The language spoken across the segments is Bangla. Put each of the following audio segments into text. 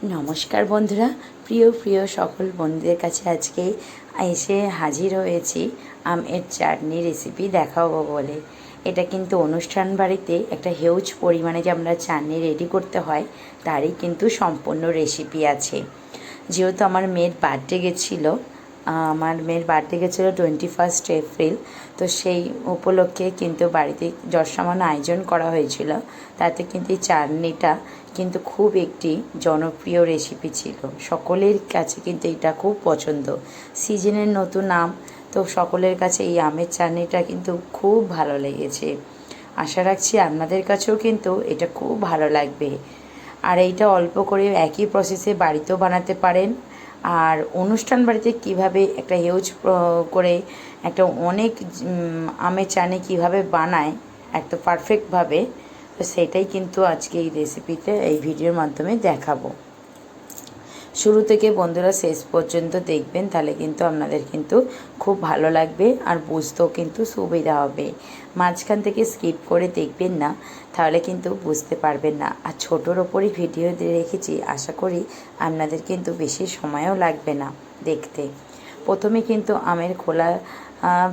নমস্কার বন্ধুরা, প্রিয় প্রিয় সকল বন্ধুদের কাছে আজকে এসে হাজির হয়েছি আমের চাটনি রেসিপি দেখাবো বলে। এটা কিন্তু অনুষ্ঠান বাড়িতে একটা হিউজ পরিমাণে যে আমরা চাটনি রেডি করতে হয় তারই কিন্তু সম্পূর্ণ রেসিপি আছে। যেহেতু আমার মেয়ের বার্থডে গেছিলো, 21 এপ্রিল, তো সেই উপলক্ষে কিন্তু বাড়িতে যৎসামান্য আয়োজন করা হয়েছিল। তাতে কিন্তু এই চাটনিটা কিন্তু খুব একটি জনপ্রিয় রেসিপি ছিল, সকলের কাছে কিন্তু এটা খুব পছন্দ। সিজনের নতুন আম, তো সকলের কাছে এই আমের চাটনিটা কিন্তু খুব ভালো লেগেছে। আশা রাখছি আপনাদের কাছেও কিন্তু এটা খুব ভালো লাগবে। আর এইটা অল্প করে একই প্রসেসে বাড়িতেও বানাতে পারেন। আর অনুষ্ঠান বাড়িতে কিভাবে একটা হিউজ করে একটা অনেক আমের চাটনি কীভাবে বানায় এত পারফেক্টভাবে, তো সেটাই কিন্তু আজকে এই রেসিপিতে এই ভিডিওর মাধ্যমে দেখাবো। শুরু থেকে বন্ধুরা শেষ পর্যন্ত দেখবেন, তাহলে কিন্তু আপনাদের কিন্তু খুব ভালো লাগবে আর বুঝতেও কিন্তু সুবিধা হবে। মাঝখান থেকে স্কিপ করে দেখবেন না, তাহলে কিন্তু বুঝতে পারবেন না। আর ছোটোর ওপরই ভিডিও দিয়ে রেখেছি, আশা করি আপনাদের কিন্তু বেশি সময়ও লাগবে না দেখতে। প্রথমে কিন্তু আমের খোলা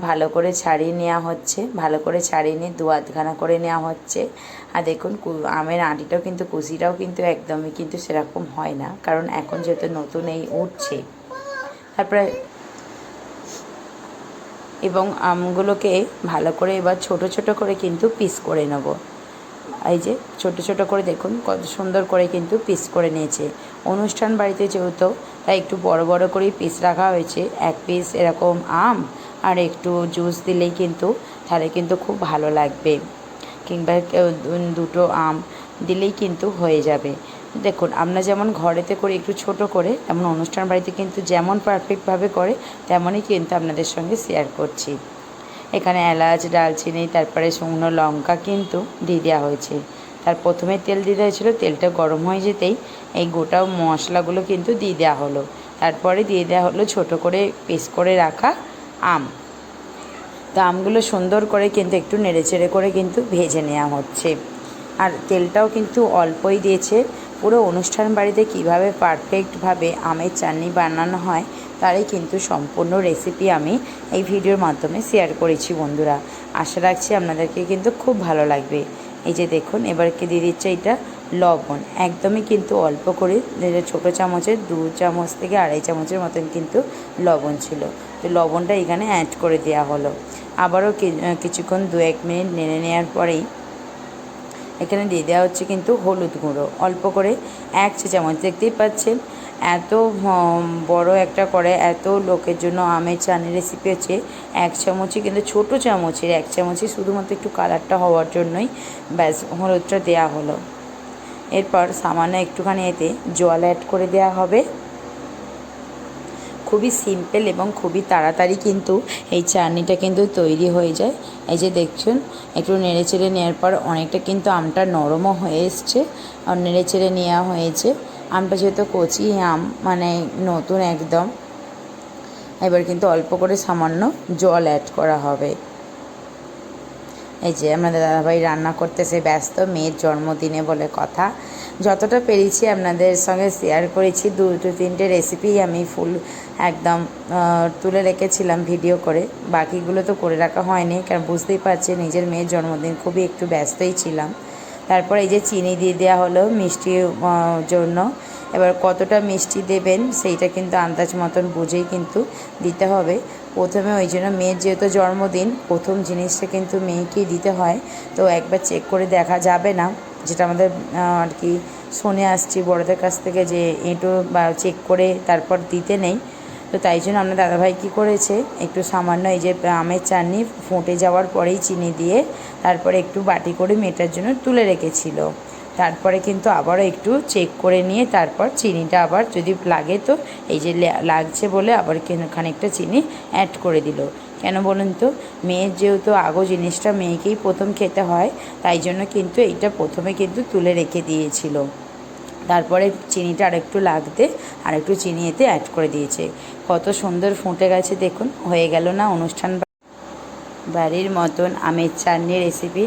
ভালো করে ছাড়িয়ে নেওয়া হচ্ছে, ভালো করে ছাড়িয়ে নিয়ে দু আধখানা করে নেওয়া হচ্ছে। আর দেখুন আমের আঁটিটাও কিন্তু কুচিটাও কিন্তু একদমই কিন্তু সেরকম হয় না, কারণ এখন যেহেতু নতুন এই উঠছে। তারপরে এবং আমগুলোকে ভালো করে এবার ছোট ছোট করে কিন্তু পিস করে নেব। এই যে ছোট ছোট করে দেখুন কত সুন্দর করে কিন্তু পিস করে নিয়েছে। অনুষ্ঠান বাড়িতে যেহেতু তাই একটু বড় বড় করেই পিস রাখা হয়েছে। এক পিস এরকম আম আর একটু জুস দিলেই কিন্তু তাহলে কিন্তু খুব ভালো লাগবে, কিংবা দুটো আম দিলেই কিন্তু হয়ে যাবে। দেখুন আমরা যেমন ঘরেতে করি একটু ছোট করে, তেমন অনুষ্ঠান বাড়িতে কিন্তু যেমন পারফেক্টভাবে করে তেমনই কিন্তু আপনাদের সঙ্গে শেয়ার করছি। এখানে এলাচ, দারচিনি, তারপরে শুকনো লঙ্কা কিন্তু দিয়ে দেওয়া হয়েছে। তার প্রথমে তেল দিতে হয়েছিল, তেলটা গরম হয়ে যেতেই এই গোটা মশলাগুলো কিন্তু দিয়ে দেওয়া হলো। তারপরে দিয়ে দেওয়া হলো ছোটো করে পিস করে রাখা আম। তো আমগুলো সুন্দর করে কিন্তু একটু নেড়েচেড়ে করে কিন্তু ভেজে নেওয়া হচ্ছে। আর তেলটাও কিন্তু অল্পই দিয়েছে। পুরো অনুষ্ঠান বাড়িতে কিভাবে পারফেক্টভাবে আমের চাটনি বানানো হয় তারই কিন্তু সম্পূর্ণ রেসিপি আমি এই ভিডিওর মাধ্যমে শেয়ার করেছি বন্ধুরা। আশা রাখছি আপনাদেরকে কিন্তু খুব ভালো লাগবে। এই যে দেখুন এবারকে দিয়ে দিচ্ছে এটা লবণ, একদমই কিন্তু অল্প করে, ছোটো চামচের 2 চামচ থেকে 2.5 চামচের মতন কিন্তু লবণ ছিল। তো লবণটা এখানে অ্যাড করে দেওয়া হলো। আবারও কিছুক্ষণ 2-1 মিনিট নেড়ে নেওয়ার পরেই এখানে দিয়ে দেওয়া হচ্ছে কিন্তু হলুদ গুঁড়ো অল্প করে 1 চা চামচ। দেখতেই পাচ্ছেন এত বড় একটা করে এত লোকের জন্য আমের চাটনি রেসিপি হচ্ছে 1 চামচই, কিন্তু ছোটো চামচের 1 চামচই শুধুমাত্র একটু কালারটা হওয়ার জন্যই ব্যাস হলুদটা দেওয়া হলো। এরপর সামান্য একটুখানি এতে জল অ্যাড করে দেওয়া হবে। খুবই সিম্পল এবং খুবই তাড়াতাড়ি কিন্তু এই চাটনিটা কিন্তু তৈরি হয়ে যায়। এই যে দেখছেন একটু নেড়েচেড়ে নেওয়ার পর অনেকটা কিন্তু আমটা নরমও হয়ে এসছে আর নেড়েচেড়ে নেওয়া হয়েছে। আমটা যেহেতু কচি আম, মানে নতুন একদম, এবার কিন্তু অল্প করে সামান্য জল অ্যাড করা হবে। এই যে আমাদের দাদাভাই রান্না করতেছে ব্যস্ত, মেয়ের জন্মদিনে বলে কথা। যতটা পেরেছি আপনাদের সঙ্গে শেয়ার করেছি। 2-3টে রেসিপি আমি ফুল একদম তুলে রেখেছিলাম ভিডিও করে, বাকিগুলো তো করে রাখা হয়নি, কারণ বুঝতেই পারছি নিজের মেয়ের জন্মদিন, খুবই একটু ব্যস্তই ছিলাম। তারপর এই যে চিনি দিয়ে দেওয়া হলো মিষ্টির জন্য। এবার কতটা মিষ্টি দেবেন সেইটা কিন্তু আন্দাজ মতন বুঝেই কিন্তু দিতে হবে। প্রথমে ওই জন্য মেয়ের যেহেতু জন্মদিন, প্রথম জিনিসটা কিন্তু মেয়েকেই দিতে হয়, তো একবার চেক করে দেখা যাবে না, যেটা আমাদের আর কি শুনে আসছি বড়দের কাছ থেকে, যে এঁটো বা চেক করে তারপর দিতে নেই। তো তাই জন্য আপনার দাদাভাই কী করেছে, একটু সামান্য এই যে আমের চাটনি ফুটে যাওয়ার পরেই চিনি দিয়ে তারপরে একটু বাটি করে মেয়েটার জন্য তুলে রেখেছিল। তারপরে কিন্তু আবারও একটু চেক করে নিয়ে তারপর চিনিটা আবার যদি লাগে, তো এই যে লাগছে বলে আবার খানিকটা চিনি অ্যাড করে দিল। কেন বলুন তো, মেয়ের যেহেতু আগো জিনিসটা মেয়েকেই প্রথম খেতে হয়, তাই জন্য কিন্তু এইটা প্রথমে কিন্তু তুলে রেখে দিয়েছিল। তারপরে চিনিটা আরেকটু লাগতে আরেকটু চিনি এতে অ্যাড করে দিয়েছে। কত সুন্দর ফুটে গেছে দেখুন, হয়ে গেল না অনুষ্ঠান বাড়ির মতন আমের চাটনি রেসিপি।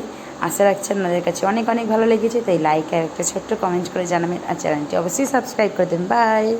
আশা রাখছি আপনাদের কাছে অনেক অনেক ভালো লেগেছে, তাই লাইক আর একটা ছোট্ট কমেন্ট করে জানাবেন আর চ্যানেলটি অবশ্যই সাবস্ক্রাইব করে দেবেন। বাই।